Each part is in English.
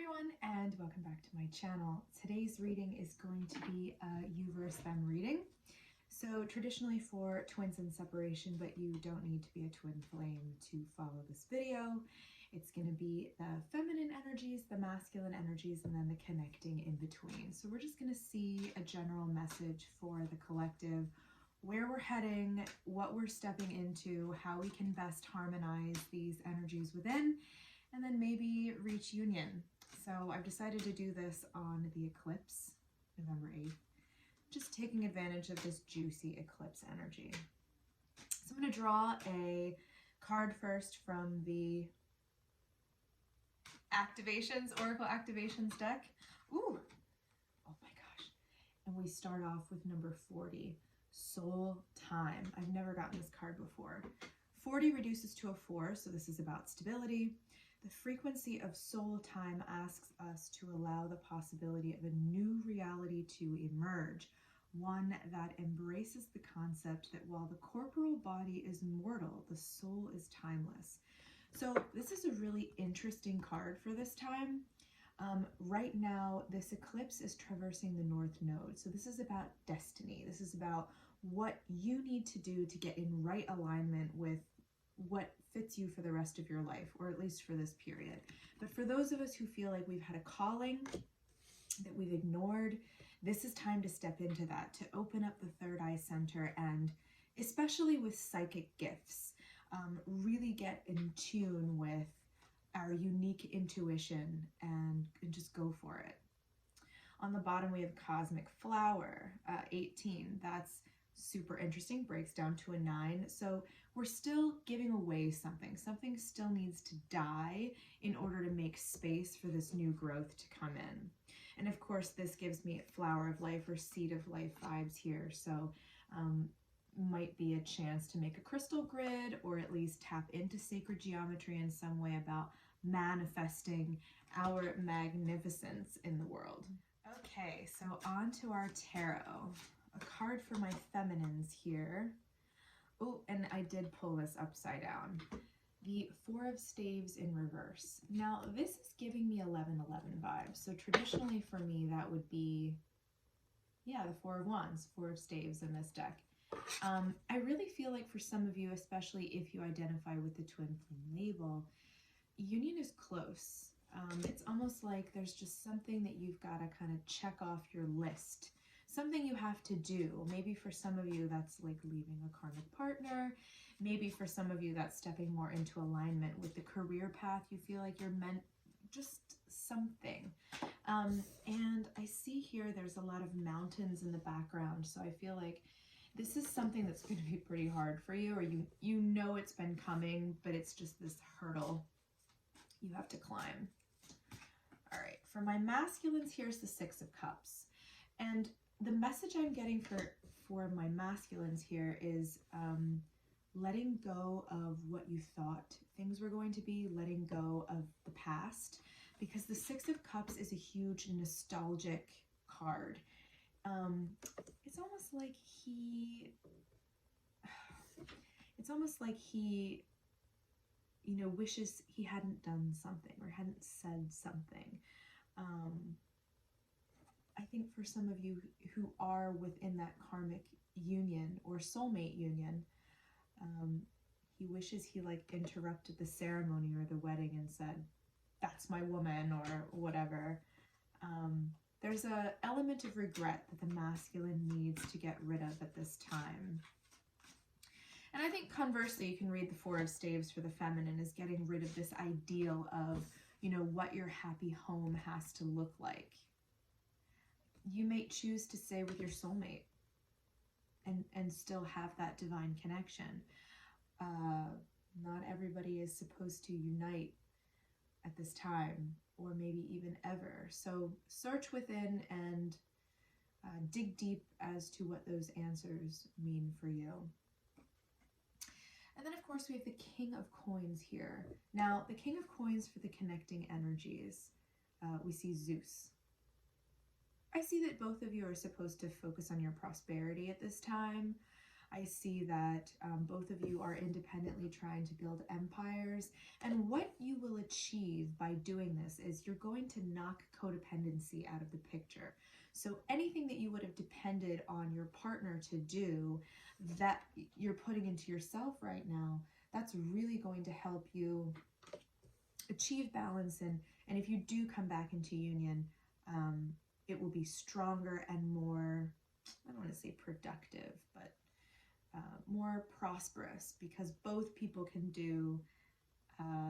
everyone, and welcome back to my channel. Today's reading is going to be a you versus them reading. So traditionally for twins in separation, but you don't need to be a twin flame to follow this video. It's going to be the feminine energies, the masculine energies, and then the connecting in between. So we're just going to see a general message for the collective, where we're heading, what we're stepping into, how we can best harmonize these energies within, and then maybe reach union. So I've decided to do this on the eclipse, November 8th, just taking advantage of this juicy eclipse energy. So I'm going to draw a card first from the Oracle Activations deck. Ooh, oh my gosh. And we start off with number 40, Soul Time. I've never gotten this card before. 40 reduces to a 4, so this is about stability. The frequency of soul time asks us to allow the possibility of a new reality to emerge, one that embraces the concept that while the corporal body is mortal, the soul is timeless. So this is a really interesting card for this time. Right now, this eclipse is traversing the North Node. So this is about destiny. This is about what you need to do to get in right alignment with what fits you for the rest of your life, or at least for this period. But for those of us who feel like we've had a calling that we've ignored, this is time to step into that, to open up the third eye center, and especially with psychic gifts, really get in tune with our unique intuition and just go for it. On the bottom, we have Cosmic Flower, 18. That's super interesting, breaks down to a 9. So we're still giving away something. Something still needs to die in order to make space for this new growth to come in. And of course, this gives me Flower of Life or Seed of Life vibes here. So might be a chance to make a crystal grid, or at least tap into sacred geometry in some way about manifesting our magnificence in the world. Okay, so on to our tarot. A card for my feminines here. Oh, and I did pull this upside down. The Four of Staves in reverse. Now, this is giving me 11-11 vibes. So traditionally for me, that would be, yeah, the Four of Wands, Four of Staves in this deck. I really feel like for some of you, especially if you identify with the twin flame label, union is close. It's almost like there's just something that you've got to kind of check off your list. Something you have to do. Maybe for some of you, that's like leaving a karmic partner. Maybe for some of you, that's stepping more into alignment with the career path. You feel like you're meant, just something. And I see here there's a lot of mountains in the background. So I feel like this is something that's going to be pretty hard for you, or you know it's been coming, but it's just this hurdle you have to climb. All right, for my masculines, here's the Six of Cups. And the message I'm getting for my masculines here is letting go of what you thought things were going to be, letting go of the past, because the Six of Cups is a huge nostalgic card. It's almost like he, you know, wishes he hadn't done something or hadn't said something. I think for some of you who are within that karmic union or soulmate union, he wishes he like interrupted the ceremony or the wedding and said, that's my woman, or whatever. There's an element of regret that the masculine needs to get rid of at this time. And I think conversely, you can read the Four of Staves for the feminine is getting rid of this ideal of, you know, what your happy home has to look like. You may choose to stay with your soulmate and still have that divine connection. Not everybody is supposed to unite at this time, or maybe even ever. So search within and dig deep as to what those answers mean for you. And then, of course, we have the King of Coins here. Now, the King of Coins for the connecting energies, we see Zeus. I see that both of you are supposed to focus on your prosperity at this time. I see that both of you are independently trying to build empires. And what you will achieve by doing this is you're going to knock codependency out of the picture. So anything that you would have depended on your partner to do that you're putting into yourself right now, that's really going to help you achieve balance. And if you do come back into union, it will be stronger and more, I don't want to say productive, but more prosperous, because both people can do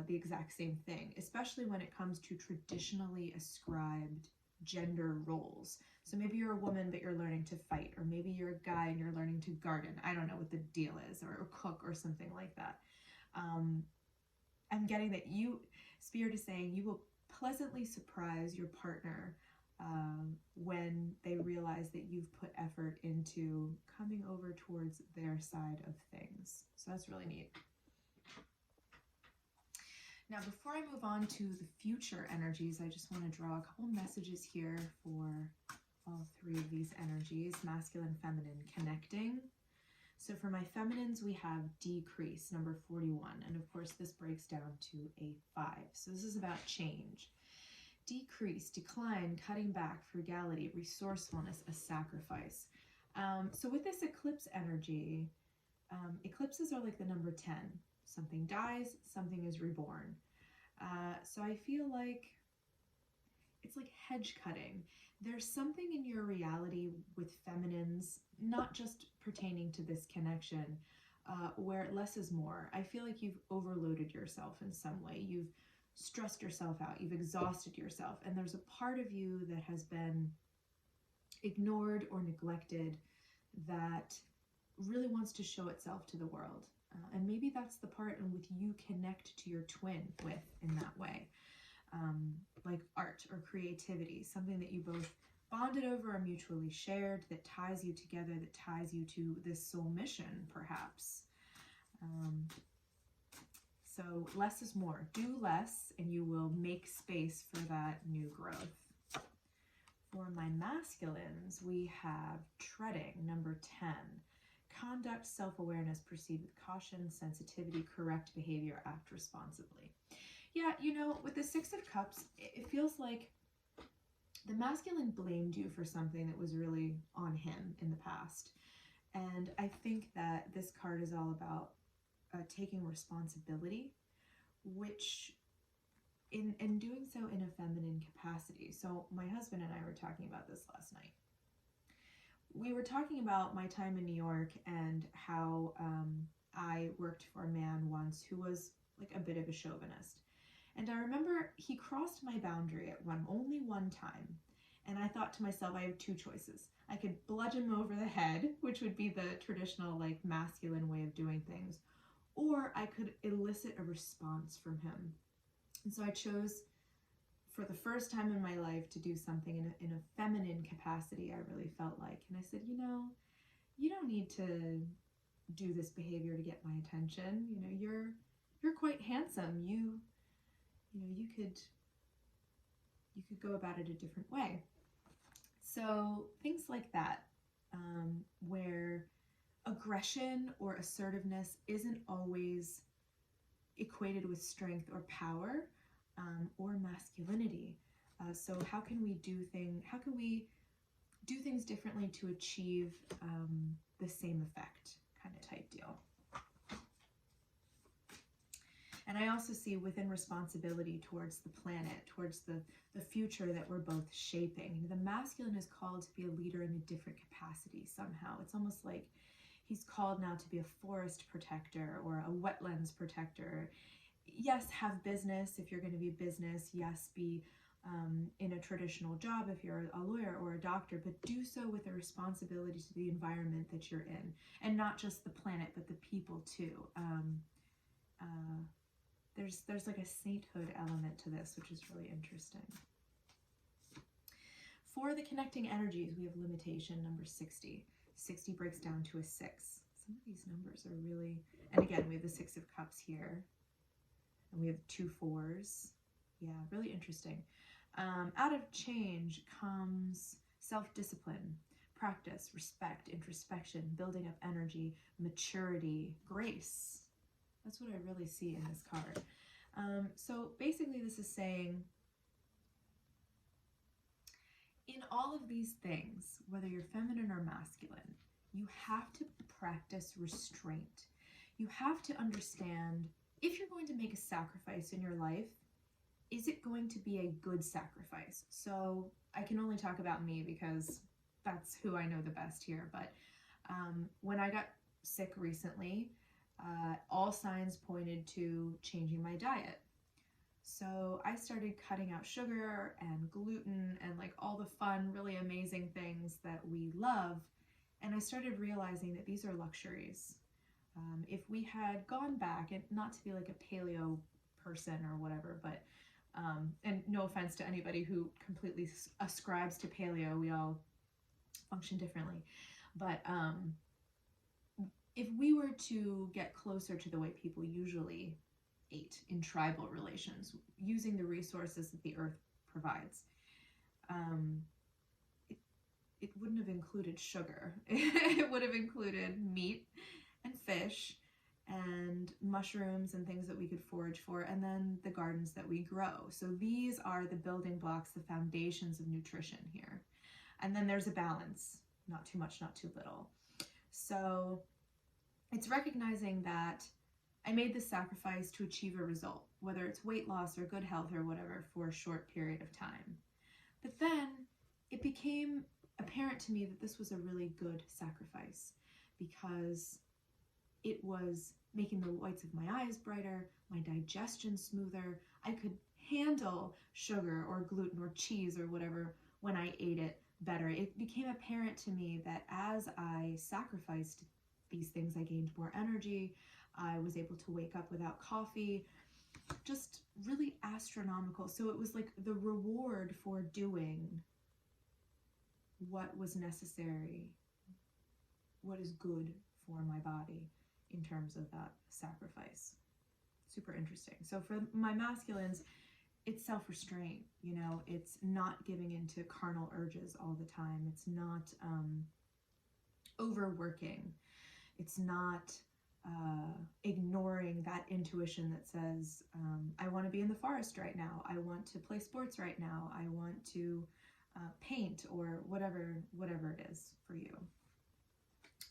the exact same thing, especially when it comes to traditionally ascribed gender roles. So maybe you're a woman, but you're learning to fight, or maybe you're a guy and you're learning to garden. I don't know what the deal is, or cook or something like that. I'm getting that you, Spirit is saying, you will pleasantly surprise your partner when they realize that you've put effort into coming over towards their side of things. So that's really neat. Now, before I move on to the future energies, I just want to draw a couple messages here for all three of these energies, masculine, feminine, connecting. So for my feminines, we have decrease, number 41. And of course, this breaks down to a 5. So this is about change. Decrease, decline, cutting back, frugality, resourcefulness, a sacrifice. So with this eclipse energy, eclipses are like the number 10. Something dies, something is reborn. So I feel like it's like hedge cutting. There's something in your reality with feminines, not just pertaining to this connection, where less is more. I feel like you've overloaded yourself in some way. You've stressed yourself out. You've exhausted yourself. And there's a part of you that has been ignored or neglected that really wants to show itself to the world. And maybe that's the part in which you connect to your twin with in that way. Like art or creativity, something that you both bonded over or mutually shared, that ties you together, that ties you to this soul mission, perhaps. So less is more. Do less and you will make space for that new growth. For my masculines, we have treading, number 10. Conduct, self-awareness, proceed with caution, sensitivity, correct behavior, act responsibly. Yeah, you know, with the 6 of Cups, it feels like the masculine blamed you for something that was really on him in the past. And I think that this card is all about taking responsibility, which in doing so in a feminine capacity. So my husband and I were talking about this last night. We were talking about my time in New York and how I worked for a man once who was like a bit of a chauvinist. And I remember he crossed my boundary at only one time. And I thought to myself, I have 2 choices. I could bludgeon him over the head, which would be the traditional like masculine way of doing things, or I could elicit a response from him. And so I chose, for the first time in my life, to do something in a feminine capacity, I really felt like. And I said, you know, you don't need to do this behavior to get my attention. You know, you're quite handsome. You could go about it a different way. So things like that, where aggression or assertiveness isn't always equated with strength or power, or masculinity. So how can we do things differently to achieve the same effect, kind of type deal. And I also see within responsibility towards the planet, towards the future that we're both shaping. The masculine is called to be a leader in a different capacity somehow. It's almost like he's called now to be a forest protector or a wetlands protector. Yes, have business if you're going to be business. Yes, be in a traditional job if you're a lawyer or a doctor, but do so with a responsibility to the environment that you're in, and not just the planet, but the people too. There's like a sainthood element to this, which is really interesting. For the connecting energies, we have limitation, number 60. 60 breaks down to a 6. Some of these numbers are really, and again, we have the 6 of Cups here, and we have 2 4s. Yeah, really interesting. Out of change comes self-discipline, practice, respect, introspection, building up energy, maturity, grace. That's what I really see in this card. So basically this is saying, in all of these things, whether you're feminine or masculine, you have to practice restraint. You have to understand, if you're going to make a sacrifice in your life, is it going to be a good sacrifice? So I can only talk about me because that's who I know the best here. But when I got sick recently, all signs pointed to changing my diet. So I started cutting out sugar and gluten and like all the fun, really amazing things that we love. And I started realizing that these are luxuries. If we had gone back, and not to be like a paleo person or whatever, but and no offense to anybody who completely ascribes to paleo, we all function differently. But if we were to get closer to the way people usually ate in tribal relations, using the resources that the earth provides, it wouldn't have included sugar. It would have included meat and fish and mushrooms and things that we could forage for, and then the gardens that we grow. So these are the building blocks, the foundations of nutrition here. And then there's a balance, not too much, not too little. So it's recognizing that I made this sacrifice to achieve a result, whether it's weight loss or good health or whatever, for a short period of time. But then it became apparent to me that this was a really good sacrifice, because it was making the whites of my eyes brighter, my digestion smoother. I could handle sugar or gluten or cheese or whatever when I ate it better. It became apparent to me that as I sacrificed these things, I gained more energy. I was able to wake up without coffee, just really astronomical. So it was like the reward for doing what was necessary, what is good for my body in terms of that sacrifice. Super interesting. So for my masculines, it's self-restraint, you know, it's not giving into carnal urges all the time. It's not overworking. It's not ignoring that intuition that says, I want to be in the forest right now. I want to play sports right now. I want to paint, or whatever it is for you.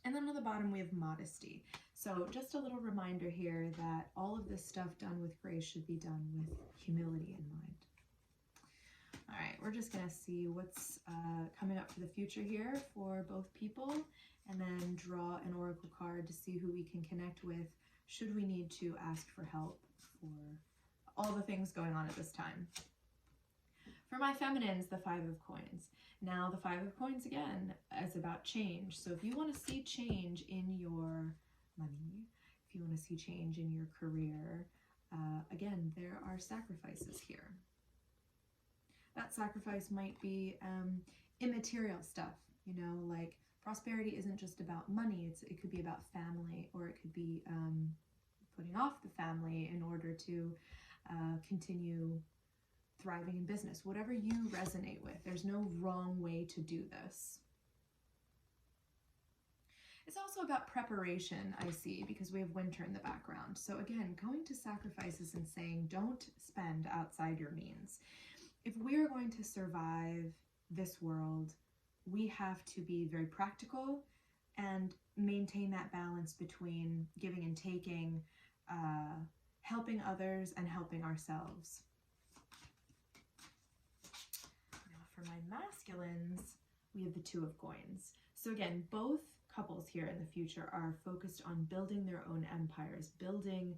And then on the bottom, we have modesty. So just a little reminder here that all of this stuff done with grace should be done with humility in mind. All right, we're just going to see what's coming up for the future here for both people, and then draw an oracle card to see who we can connect with should we need to ask for help for all the things going on at this time. For my feminines, the Five of Coins. Now, the Five of Coins, again, is about change. So if you want to see change in your money, if you want to see change in your career, again, there are sacrifices here. That sacrifice might be immaterial stuff, you know, like prosperity isn't just about money. It could be about family, or it could be putting off the family in order to continue thriving in business. Whatever you resonate with, there's no wrong way to do this. It's also about preparation, I see, because we have winter in the background. So again, going to sacrifices and saying, don't spend outside your means. If we're going to survive this world, we have to be very practical and maintain that balance between giving and taking, helping others and helping ourselves. Now for my masculines, we have the Two of Coins. So again, both couples here in the future are focused on building their own empires, building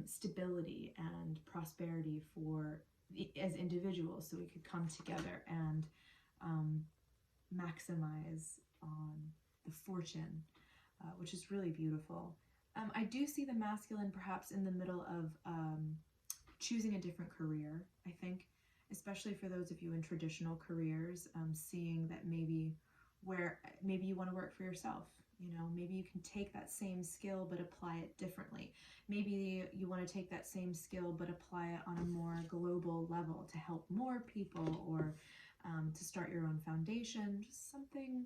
stability and prosperity for as individuals, so we could come together and maximize on the fortune, which is really beautiful. I do see the masculine perhaps in the middle of choosing a different career, I think, especially for those of you in traditional careers, seeing that maybe you want to work for yourself. You know, maybe you can take that same skill but apply it differently. Maybe you want to take that same skill but apply it on a more global level to help more people, or to start your own foundation, just something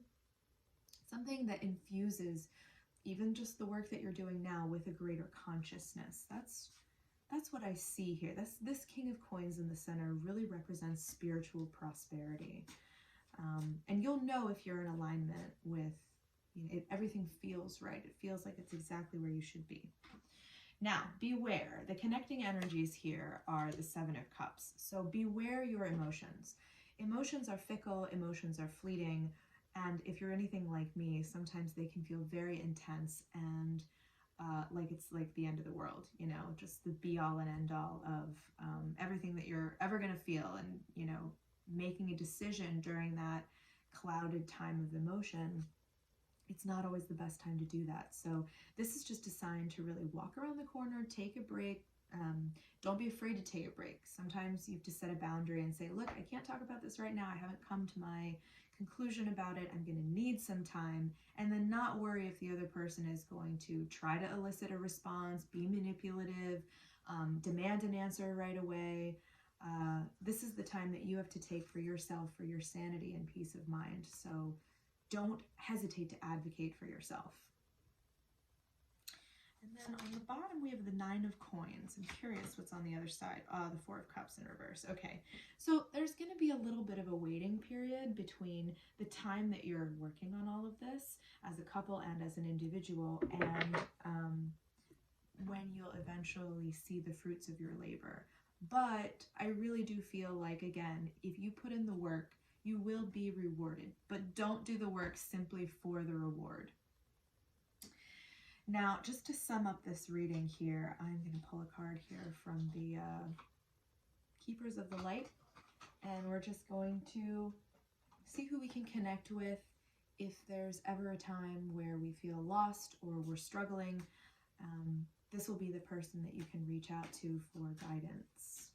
something that infuses even just the work that you're doing now with a greater consciousness. That's what I see here. This King of Coins in the center really represents spiritual prosperity. And you'll know if you're in alignment with, everything feels right. It feels like it's exactly where you should be. Now, beware. The connecting energies here are the Seven of Cups. So beware your emotions. Emotions are fickle, emotions are fleeting, and if you're anything like me, sometimes they can feel very intense and like it's like the end of the world, just the be-all and end-all of everything that you're ever going to feel. And, making a decision during that clouded time of emotion, it's not always the best time to do that. So this is just a sign to really walk around the corner, take a break. Don't be afraid to take a break. Sometimes you have to set a boundary and say, look, I can't talk about this right now. I haven't come to my conclusion about it. I'm going to need some time. And then not worry if the other person is going to try to elicit a response, be manipulative, demand an answer right away. This is the time that you have to take for yourself, for your sanity and peace of mind. So don't hesitate to advocate for yourself. And then on the bottom, we have the Nine of Coins. I'm curious what's on the other side. The Four of Cups in reverse. Okay, so there's going to be a little bit of a waiting period between the time that you're working on all of this as a couple and as an individual, and when you'll eventually see the fruits of your labor. But I really do feel like, again, if you put in the work, you will be rewarded. But don't do the work simply for the reward. Now, just to sum up this reading here, I'm going to pull a card here from the Keepers of the Light. And we're just going to see who we can connect with if there's ever a time where we feel lost or we're struggling. This will be the person that you can reach out to for guidance.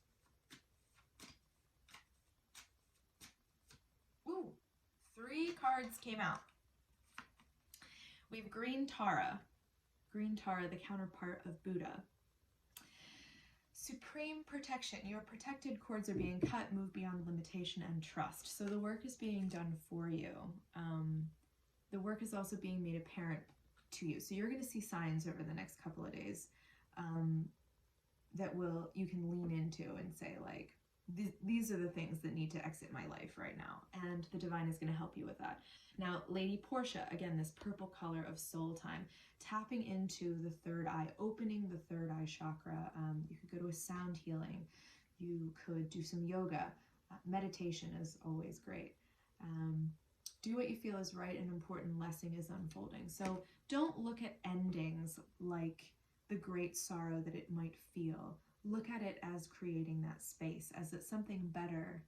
Ooh, 3 cards came out. We have Green Tara. Green Tara, the counterpart of Buddha. Supreme protection. Your protected cords are being cut, move beyond limitation and trust. So the work is being done for you. The work is also being made apparent to you. So you're going to see signs over the next couple of days that you can lean into and say, like, these are the things that need to exit my life right now. And the divine is going to help you with that. Now, Lady Portia, again, this purple color of soul time, tapping into the third eye, opening the third eye chakra. You could go to a sound healing. You could do some yoga. Meditation is always great. Do what you feel is right and important. Lesson is unfolding. So don't look at endings like the great sorrow that it might feel. Look at it as creating that space, as that something better,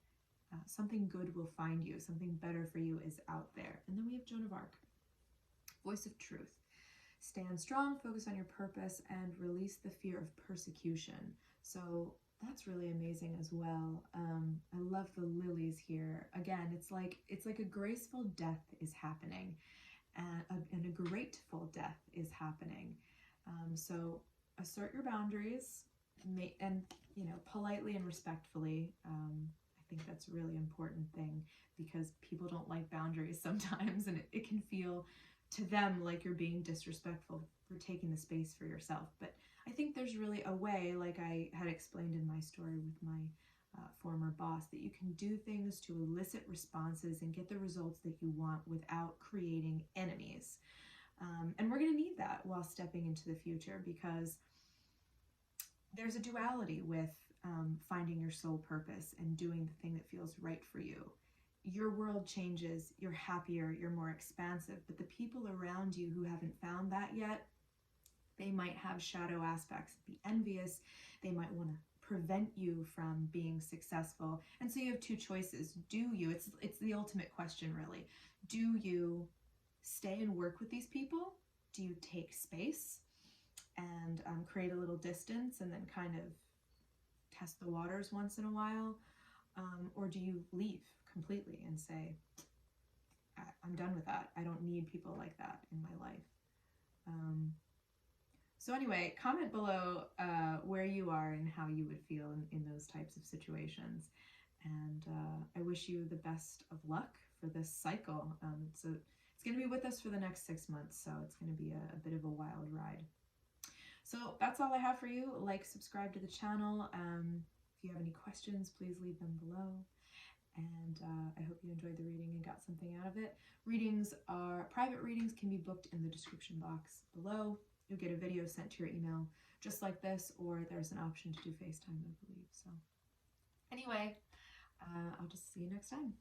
something good will find you, something better for you is out there. And then we have Joan of Arc, voice of truth. Stand strong, focus on your purpose, and release the fear of persecution. So that's really amazing as well. I love the lilies here. Again, it's like a graceful death is happening, and a grateful death is happening. So assert your boundaries, and politely and respectfully. I think that's a really important thing, because people don't like boundaries sometimes, and it can feel to them like you're being disrespectful for taking the space for yourself. But I think there's really a way, like I had explained in my story with my former boss, that you can do things to elicit responses and get the results that you want without creating enemies. And we're going to need that while stepping into the future, because there's a duality with finding your soul purpose and doing the thing that feels right for you. Your world changes, you're happier, you're more expansive, but the people around you who haven't found that yet, they might have shadow aspects, be envious, they might want to prevent you from being successful. And so you have 2 choices. It's the ultimate question, really. Do you stay and work with these people? Do you take space and create a little distance and then kind of test the waters once in a while? Or do you leave completely and say, I'm done with that. I don't need people like that in my life. So anyway, comment below where you are and how you would feel in those types of situations. And I wish you the best of luck for this cycle. It's going to be with us for the next 6 months, so it's going to be a bit of a wild ride. So that's all I have for you. Like, subscribe to the channel. If you have any questions, please leave them below. And I hope you enjoyed the reading and got something out of it. Private readings can be booked in the description box below. You'll get a video sent to your email just like this, or there's an option to do FaceTime, I believe. So anyway, I'll just see you next time.